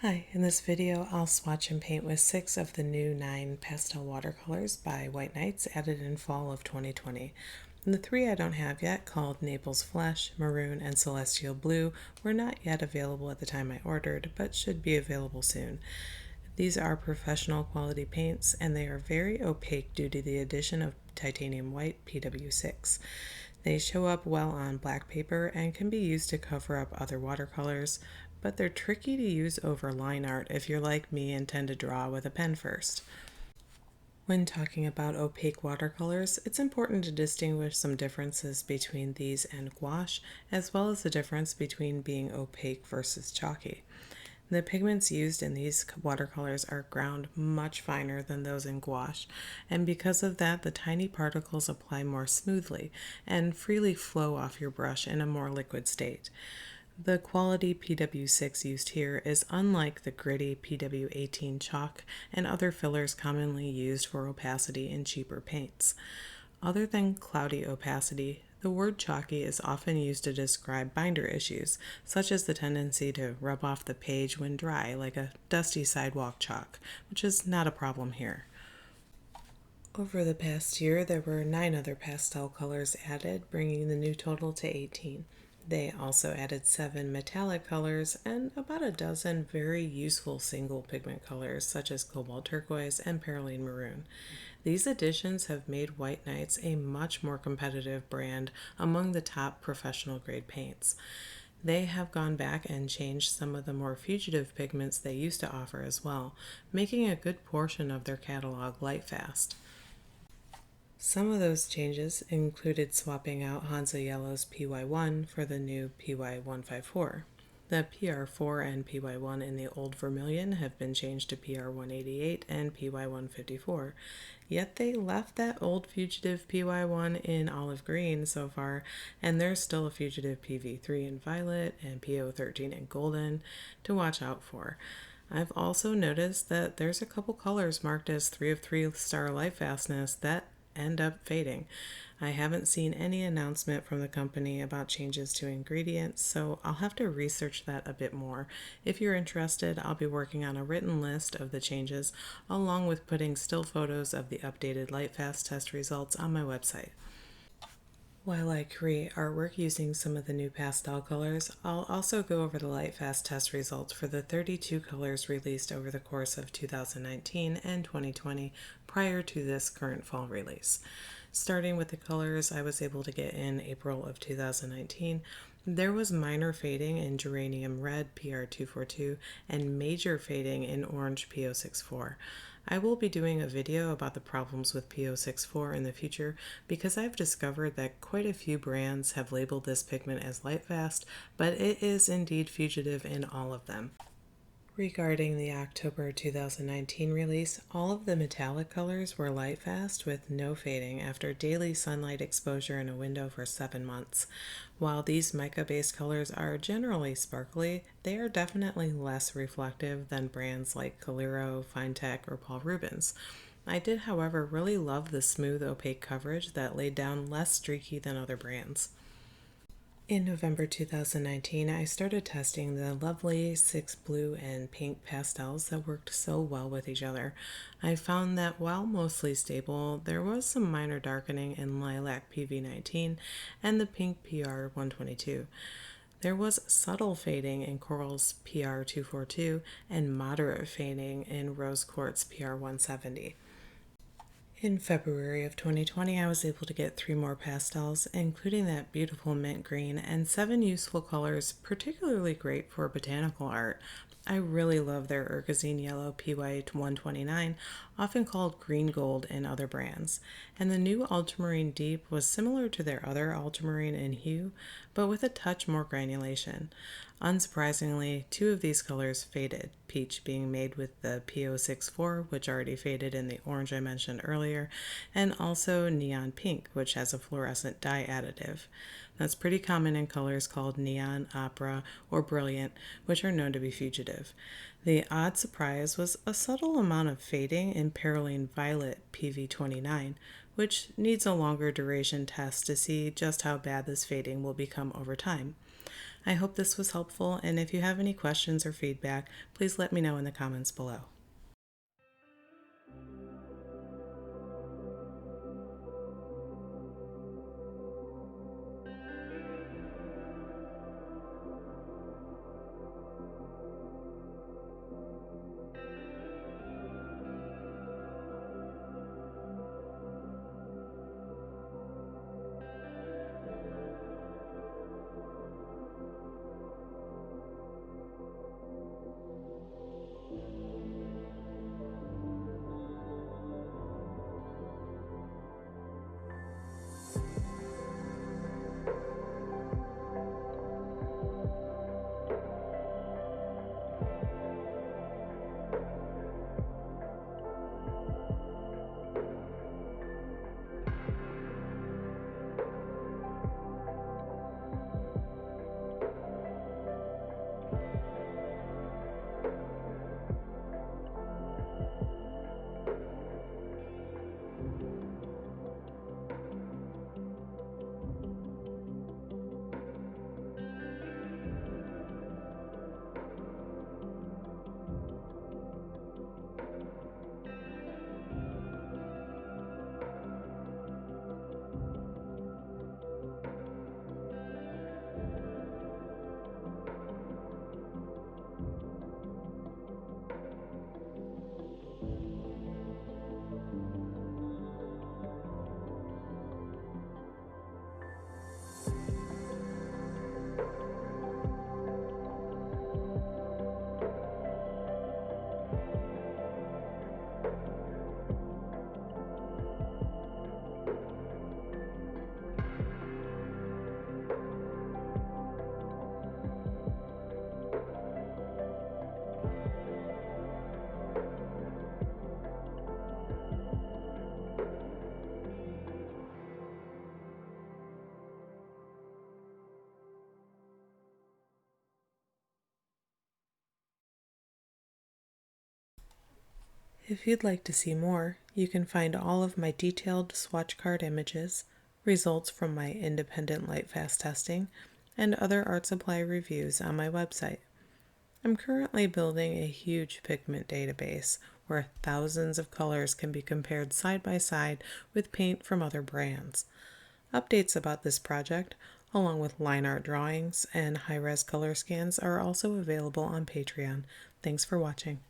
Hi, in this video I'll swatch and paint with 6 of the new 9 pastel watercolors by White Nights added in fall of 2020. And the 3 I don't have yet, called Naples Flesh, Maroon, and Celestial Blue, were not yet available at the time I ordered, but should be available soon. These are professional quality paints and they are very opaque due to the addition of titanium white PW6. They show up well on black paper and can be used to cover up other watercolors, but they're tricky to use over line art if you're like me and tend to draw with a pen first. When talking about opaque watercolors, it's important to distinguish some differences between these and gouache, as well as the difference between being opaque versus chalky. The pigments used in these watercolors are ground much finer than those in gouache, and because of that, the tiny particles apply more smoothly and freely flow off your brush in a more liquid state. The quality PW6 used here is unlike the gritty PW18 chalk and other fillers commonly used for opacity in cheaper paints. Other than cloudy opacity, the word chalky is often used to describe binder issues, such as the tendency to rub off the page when dry, like a dusty sidewalk chalk, which is not a problem here. Over the past year, there were 9 other pastel colors added, bringing the new total to 18. They also added 7 metallic colors and about a dozen very useful single pigment colors, such as cobalt turquoise and perylene maroon. These additions have made White Nights a much more competitive brand among the top professional grade paints. They have gone back and changed some of the more fugitive pigments they used to offer as well, making a good portion of their catalog Lightfast. Some of those changes included swapping out Hansa Yellow's PY1 for the new PY154. The PR4 and PY1 in the old vermilion have been changed to PR188 and PY154, yet they left that old fugitive PY1 in olive green so far, and there's still a fugitive PV3 in violet and PO13 in golden to watch out for. I've also noticed that there's a couple colors marked as 3 of 3 star light fastness that end up fading. I haven't seen any announcement from the company about changes to ingredients, so I'll have to research that a bit more. If you're interested, I'll be working on a written list of the changes, along with putting still photos of the updated Lightfast test results on my website. While I create artwork using some of the new pastel colors, I'll also go over the Lightfast test results for the 32 colors released over the course of 2019 and 2020 prior to this current fall release. Starting with the colors I was able to get in April of 2019, there was minor fading in geranium red PR242 and major fading in orange PO64. I will be doing a video about the problems with PO64 in the future because I've discovered that quite a few brands have labeled this pigment as Lightfast, but it is indeed fugitive in all of them. Regarding the October 2019 release, all of the metallic colors were Lightfast with no fading after daily sunlight exposure in a window for 7 months. While these mica-based colors are generally sparkly, they are definitely less reflective than brands like Coliro, Finetech, or Paul Rubens. I did, however, really love the smooth opaque coverage that laid down less streaky than other brands. In November 2019, I started testing the lovely 6 blue and pink pastels that worked so well with each other. I found that while mostly stable, there was some minor darkening in lilac PV19 and the pink PR122. There was subtle fading in corals PR242 and moderate fading in rose quartz PR170. In February of 2020, I was able to get 3 more pastels, including that beautiful mint green and 7 useful colors, particularly great for botanical art. I really love their Urgazine Yellow PY129, often called green gold in other brands. And the new Ultramarine Deep was similar to their other ultramarine in hue, but with a touch more granulation. Unsurprisingly, 2 of these colors faded, peach being made with the PO64, which already faded in the orange I mentioned earlier, and also neon pink, which has a fluorescent dye additive. That's pretty common in colors called neon, opera, or brilliant, which are known to be fugitive. The odd surprise was a subtle amount of fading in perylene violet PV29, which needs a longer duration test to see just how bad this fading will become over time. I hope this was helpful, and if you have any questions or feedback, please let me know in the comments below. If you'd like to see more, you can find all of my detailed swatch card images, results from my independent Lightfast testing, and other art supply reviews on my website. I'm currently building a huge pigment database where thousands of colors can be compared side by side with paint from other brands. Updates about this project, along with line art drawings and high-res color scans, are also available on Patreon. Thanks for watching.